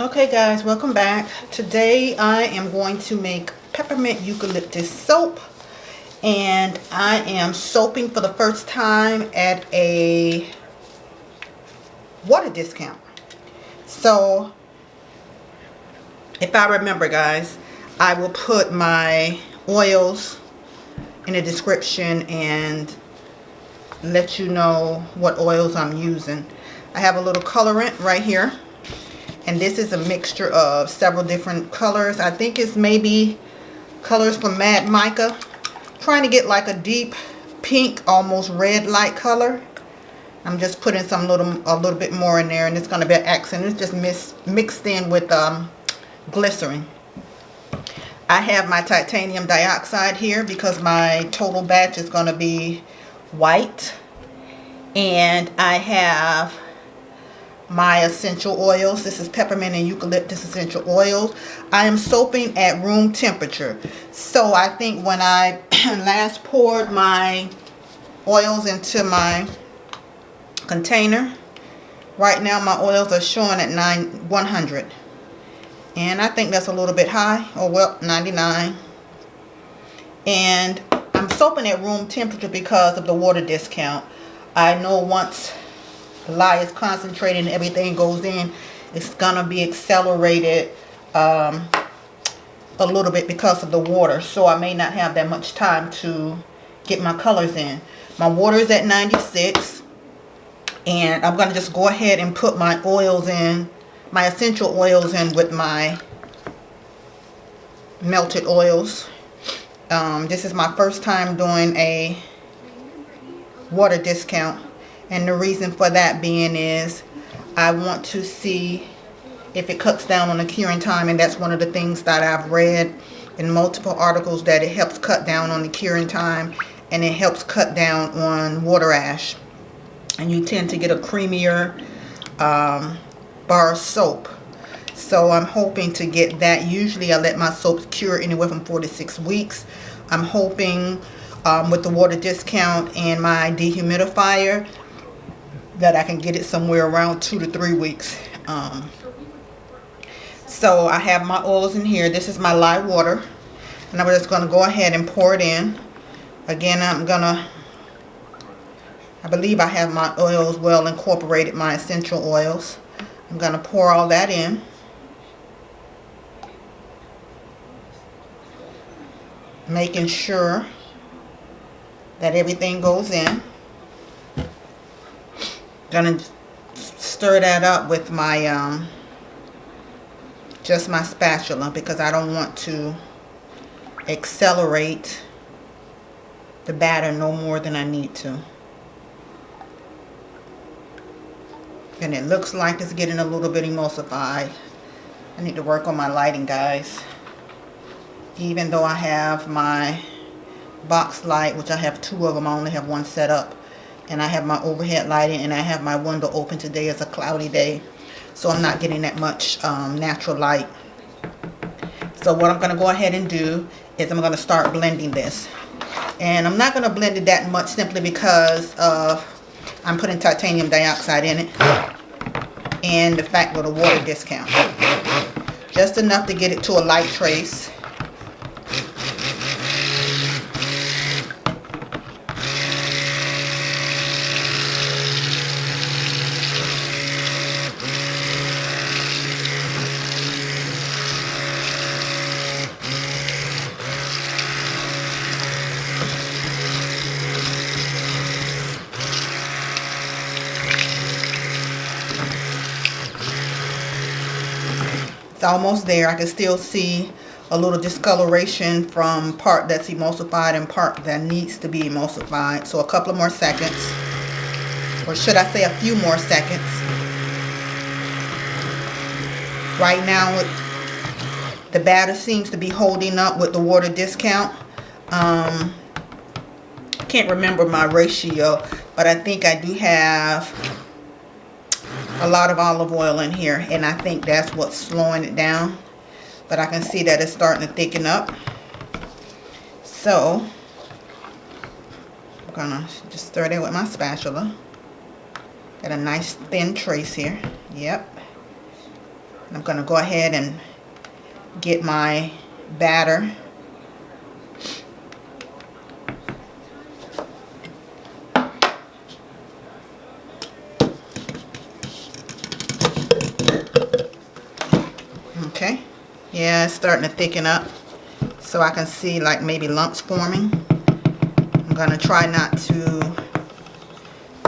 Okay guys, welcome back. Today I am going to make peppermint eucalyptus soap, and I am soaping for the first time at a water discount. So if I remember guys, I will put my oils in the description and let you know what oils I'm using. I have a little colorant right here. And this is a mixture of several different colors. I think it's maybe colors from Mad Mica. Trying to get like a deep pink, almost red light color. I'm just putting a little bit more in there, and it's going to be an accent. It's just mixed in with glycerin. I have my titanium dioxide here because my total batch is going to be white. And I have my essential oils. This is peppermint and eucalyptus essential oils. I am soaping at room temperature. So I think when I last poured my oils into my container, right now my oils are showing at 100. And I think that's a little bit high. Oh well, 99. And I'm soaping at room temperature because of the water discount. I know once the lye is concentrated and everything goes in, it's gonna be accelerated a little bit because of the water, so I may not have that much time to get my colors in. My water is at 96, and I'm gonna just go ahead and put my oils in, my essential oils in with my melted oils. This is my first time doing a water discount. And the reason for that being is I want to see if it cuts down on the curing time. And that's one of the things that I've read in multiple articles, that it helps cut down on the curing time. And it helps cut down on water ash. And you tend to get a creamier bar soap. So I'm hoping to get that. Usually I let my soaps cure anywhere from 4 to 6 weeks. I'm hoping with the water discount and my dehumidifier that I can get it somewhere around 2 to 3 weeks. So I have my oils in here. This is my lye water, and I'm just going to go ahead and pour it in. Again, I believe I have my oils well incorporated, my essential oils. I'm going to pour all that in. Making sure that everything goes in. Gonna stir that up with my just my spatula, because I don't want to accelerate the batter no more than I need to. And it looks like it's getting a little bit emulsified. I need to work on my lighting, guys. Even though I have my box light, which I have 2 of them, I only have 1 set up. And I have my overhead lighting, and I have my window open. Today is a cloudy day, so I'm not getting that much natural light. So what I'm going to go ahead and do is I'm going to start blending this. And I'm not going to blend it that much, simply because I'm putting titanium dioxide in it, and the fact of the water discount. Just enough to get it to a light trace. It's almost there. I can still see a little discoloration from part that's emulsified and part that needs to be emulsified. So a couple of more seconds, or should I say a few more seconds. Right now the batter seems to be holding up with the water discount. I can't remember my ratio, but I think I do have a lot of olive oil in here, and I think that's what's slowing it down. But I can see that it's starting to thicken up. So I'm gonna just stir that with my spatula. Got a nice thin trace here. Yep. I'm going to go ahead and get my batter. Okay, yeah, it's starting to thicken up, so I can see like maybe lumps forming. I'm gonna try not to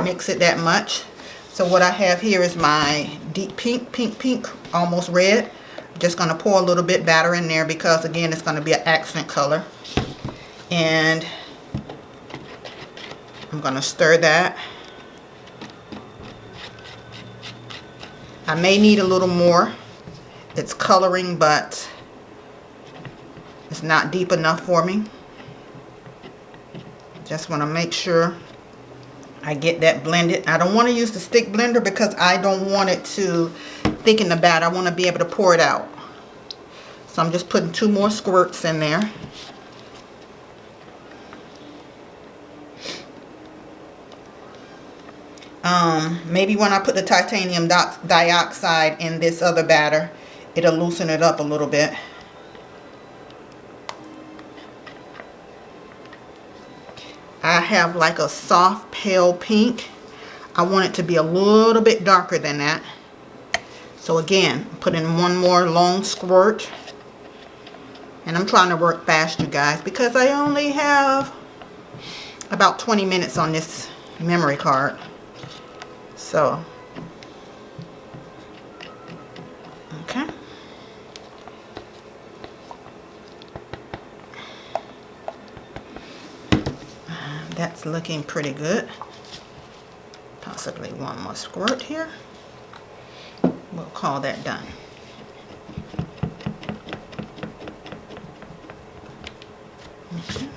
mix it that much. So what I have here is my deep pink, almost red. I'm just gonna pour a little bit batter in there because again it's gonna be an accent color. And I'm gonna stir that. I may need a little more. It's coloring, but it's not deep enough for me. Just want to make sure I get that blended. I don't want to use the stick blender because I don't want it to thicken the batter. I want to be able to pour it out. So I'm just putting 2 more squirts in there. Maybe when I put the titanium dioxide in this other batter, it'll loosen it up a little bit. I have like a soft pale pink. I want it to be a little bit darker than that. So again, put in 1 more long squirt. And I'm trying to work fast, you guys, because I only have about 20 minutes on this memory card. So, okay. That's looking pretty good. Possibly 1 more squirt here. We'll call that done. Okay.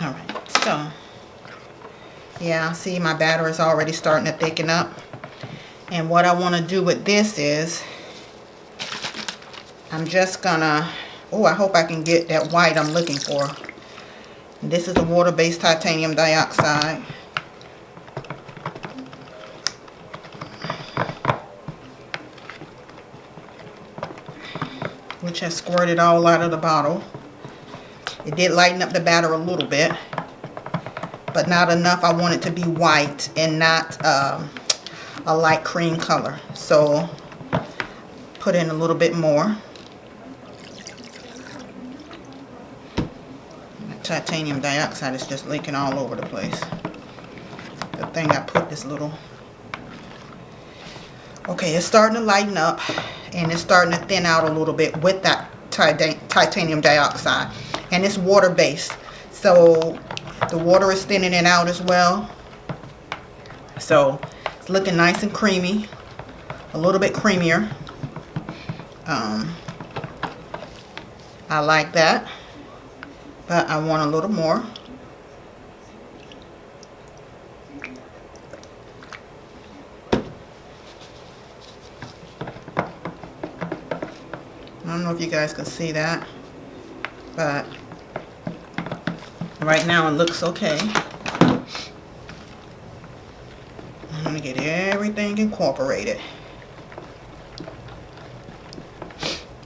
All right, so yeah, see my batter is already starting to thicken up. And what I want to do with this is I'm just gonna, oh, I hope I can get that white I'm looking for. This is a water-based titanium dioxide. Which has squirted all out of the bottle. It did lighten up the batter a little bit, but not enough. I want it to be white and not a light cream color. So put in a little bit more. Titanium dioxide is just leaking all over the place. Good thing I put this little. Okay, it's starting to lighten up and it's starting to thin out a little bit with that titanium dioxide, and it's water based, so the water is thinning it out as well. So it's looking nice and creamy, a little bit creamier. I like that. But I want a little more. I don't know if you guys can see that, but right now it looks okay. I'm going to get everything incorporated.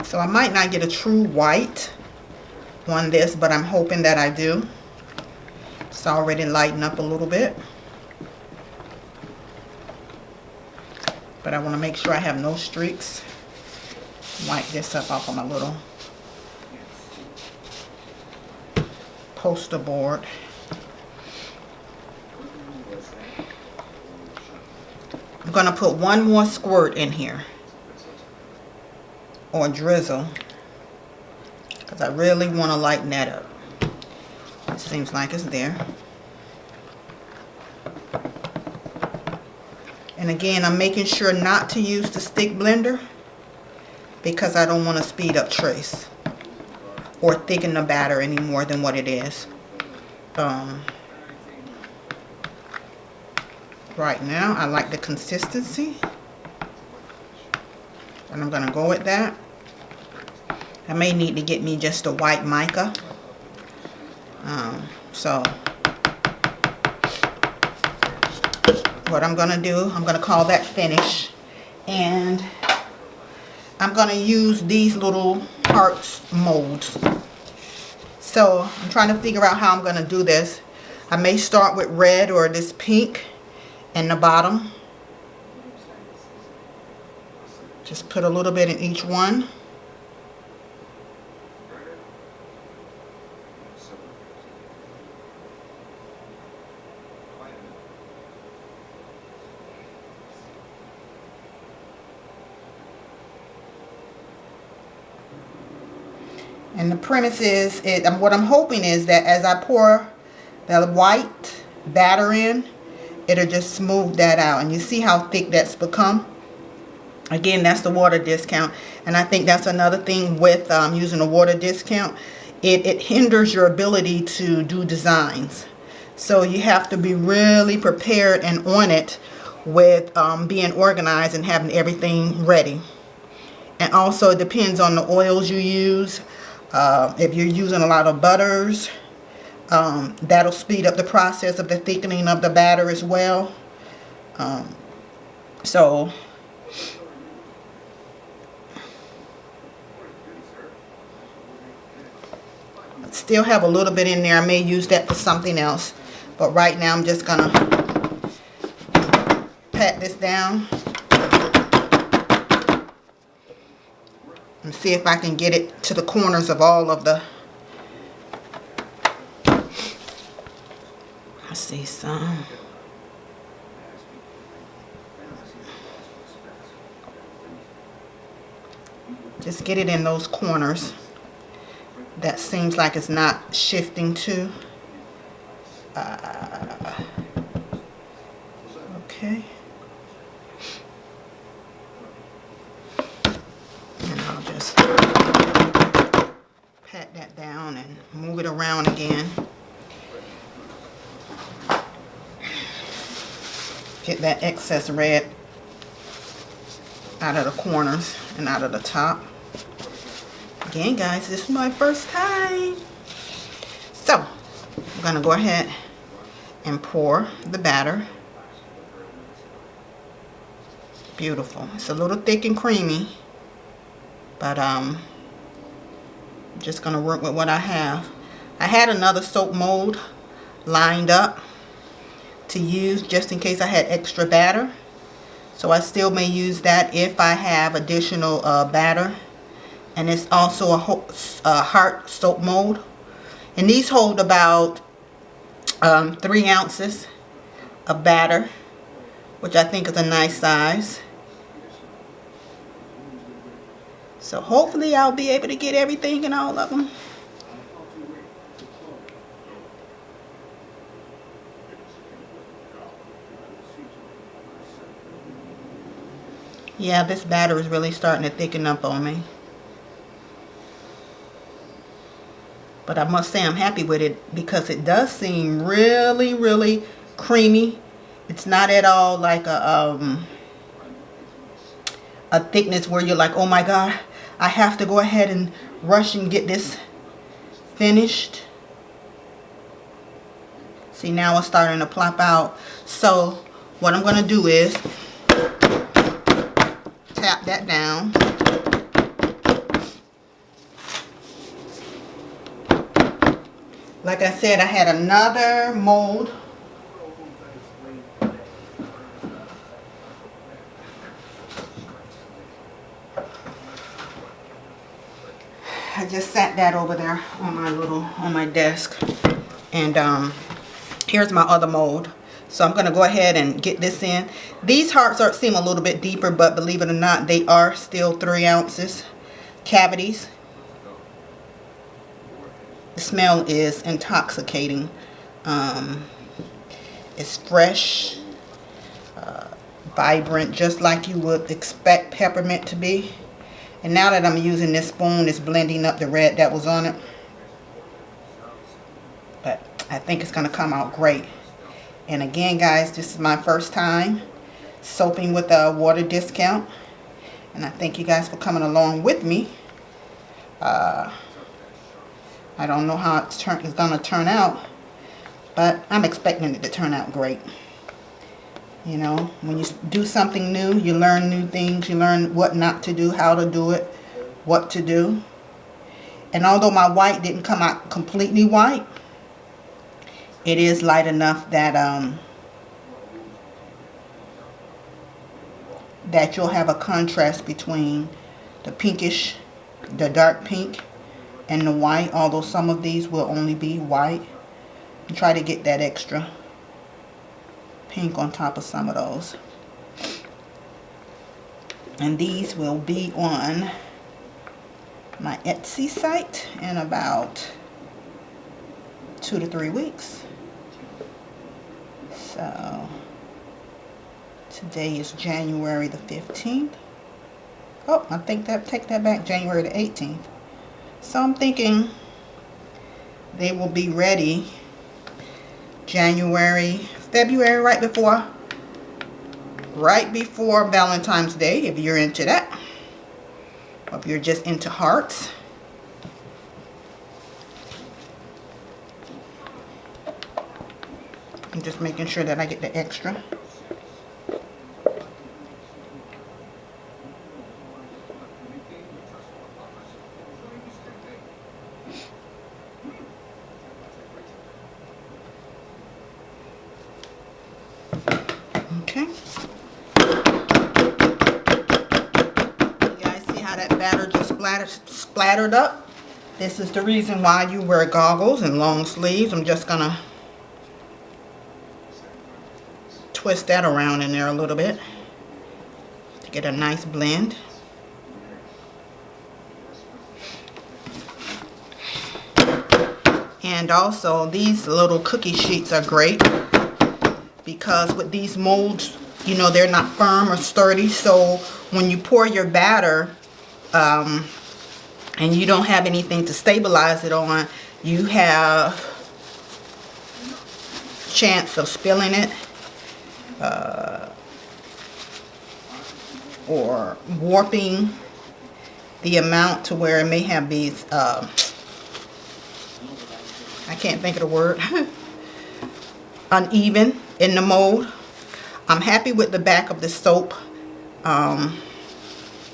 So I might not get a true white on this, but I'm hoping that I do. It's already lightened up a little bit, but I want to make sure I have no streaks. Wipe this up off of my little poster board. I'm going to put 1 more squirt in here, or drizzle, because I really want to lighten that up. It seems like it's there. And again, I'm making sure not to use the stick blender because I don't want to speed up trace or thicken the batter any more than what it is. Right now, I like the consistency, and I'm going to go with that. I may need to get me just a white mica. So what I'm going to do, I'm going to call that finish. And I'm going to use these little hearts molds. So I'm trying to figure out how I'm going to do this. I may start with red or this pink in the bottom. Just put a little bit in each one. And the premise is, what I'm hoping is that as I pour the white batter in, it'll just smooth that out. And you see how thick that's become? Again, that's the water discount. And I think that's another thing with using a water discount. It hinders your ability to do designs. So you have to be really prepared and on it with being organized and having everything ready. And also it depends on the oils you use. If you're using a lot of butters, that'll speed up the process of the thickening of the batter as well. So I still have a little bit in there. I may use that for something else, but right now I'm just gonna pat this down and see if I can get it to the corners of all of the, I see some. Just get it in those corners. That seems like it's not shifting too. Okay. And I'll just pat that down and move it around again. Get that excess red out of the corners and out of the top. Again, guys, this is my first time. So, I'm going to go ahead and pour the batter. Beautiful. It's a little thick and creamy, but I'm just going to work with what I have. I had another soap mold lined up to use just in case I had extra batter. So I still may use that if I have additional batter. And it's also a heart soap mold. And these hold about 3 ounces of batter, which I think is a nice size. So hopefully I'll be able to get everything in all of them. Yeah, this batter is really starting to thicken up on me. But I must say I'm happy with it because it does seem really, really creamy. It's not at all like a thickness where you're like, oh my God, I have to go ahead and rush and get this finished. See, now it's starting to plop out. So what I'm going to do is tap that down. Like I said, I had another mold. I just sat that over there on my desk. And here's my other mold. So I'm going to go ahead and get this in. These hearts seem a little bit deeper, but believe it or not, they are still 3 ounces cavities. The smell is intoxicating. It's fresh, vibrant, just like you would expect peppermint to be. And now that I'm using this spoon, it's blending up the red that was on it. But I think it's going to come out great. And again, guys, this is my first time soaping with a water discount. And I thank you guys for coming along with me. I don't know how it's going to turn out, but I'm expecting it to turn out great. You know, when you do something new, you learn new things. You learn what not to do, how to do it, what to do. And although my white didn't come out completely white, it is light enough that that you'll have a contrast between the pinkish, the dark pink, and the white. Although some of these will only be white. And try to get that extra pink on top of some of those. And these will be on my Etsy site in about 2 to 3 weeks. So today is January the 15th. Oh, I think that, take that back, January the 18th. So I'm thinking they will be ready February, right before Valentine's Day, if you're into that. Or if you're just into hearts. I'm just making sure that I get the extra. Okay. You guys see how that batter just splattered up? This is the reason why you wear goggles and long sleeves. I'm just gonna twist that around in there a little bit to get a nice blend. And also these little cookie sheets are great because with these molds, you know, they're not firm or sturdy, so when you pour your batter and you don't have anything to stabilize it on, you have chance of spilling it or warping the amount to where it may have these I can't think of the word uneven in the mold. I'm happy with the back of the soap.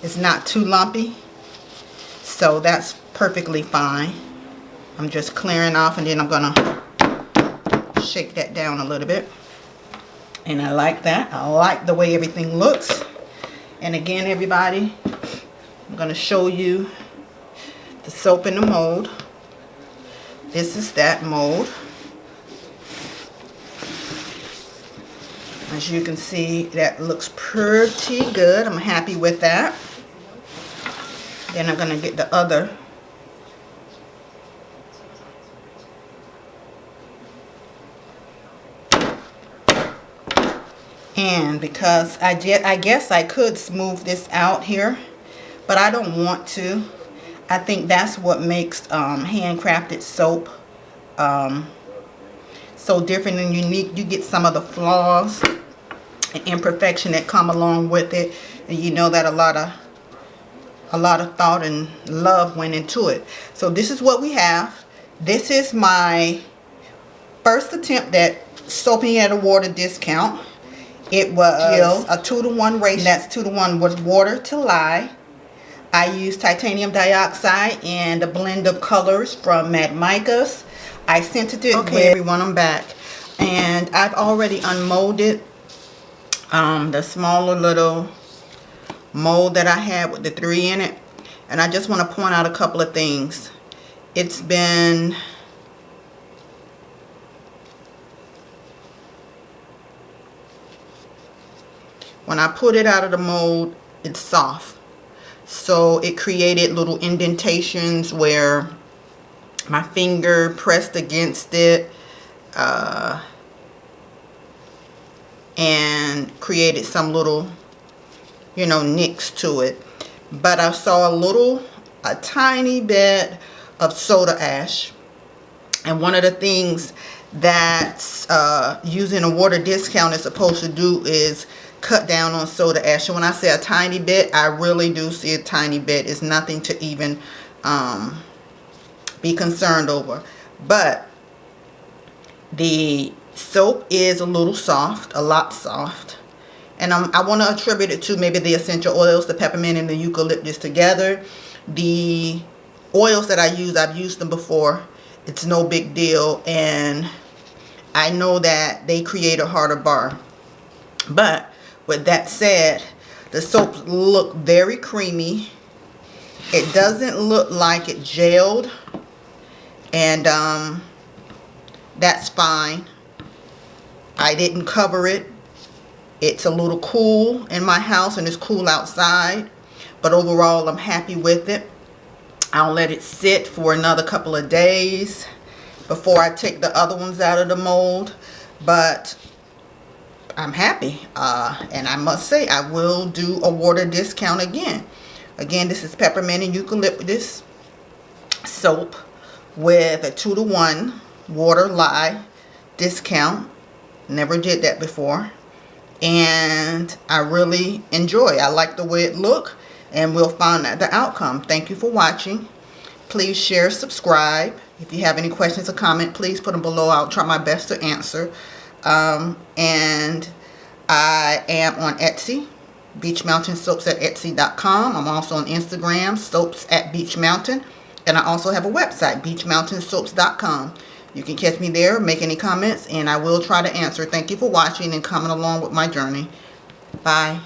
It's not too lumpy, so that's perfectly fine. I'm just clearing off, and then I'm gonna shake that down a little bit. And I like that. I like the way everything looks. And again, everybody, I'm gonna show you the soap in the mold. This is that mold. As you can see, that looks pretty good. I'm happy with that. Then I'm gonna get the other. And because I guess I could smooth this out here, but I don't want to. I think that's what makes handcrafted soap so different and unique. You get some of the flaws and imperfection that come along with it, and you know that a lot of thought and love went into it. So this is what we have. This is my first attempt at soaping at a water discount. It was a 2-to-1 ratio. That's 2-to-1 was water to lye. I used titanium dioxide and a blend of colors from Mad Micas. I scented it. Okay, everyone, I'm back. And I've already unmolded the smaller little mold that I had with the 3 in it. And I just want to point out a couple of things. It's been when I put it out of the mold, it's soft. So it created little indentations where my finger pressed against it and created some little, you know, nicks to it. But I saw a tiny bit of soda ash. And one of the things that using a water discount is supposed to do is cut down on soda ash. And when I say a tiny bit, I really do see a tiny bit. It's nothing to even be concerned over. But the soap is a little soft, a lot soft. And I want to attribute it to maybe the essential oils, the peppermint and the eucalyptus together. The oils that I use, I've used them before. It's no big deal. And I know that they create a harder bar. But with that said, the soaps look very creamy. It doesn't look like it gelled. And that's fine. I didn't cover it. It's a little cool in my house and it's cool outside. But overall, I'm happy with it. I'll let it sit for another couple of days before I take the other ones out of the mold. But I'm happy. And I must say, I will do a water discount again. Again, this is peppermint and eucalyptus soap with a 2-to-1 water lye discount. Never did that before. And I really enjoy. I like the way it look, and we'll find out the outcome. Thank you for watching. Please share, subscribe. If you have any questions or comment, please put them below. I'll try my best to answer. And I am on Etsy, Beach Mountain Soaps at Etsy.com. I'm also on Instagram, Soaps at Beach Mountain. And I also have a website, beachmountainsoaps.com. You can catch me there, make any comments, and I will try to answer. Thank you for watching and coming along with my journey. Bye.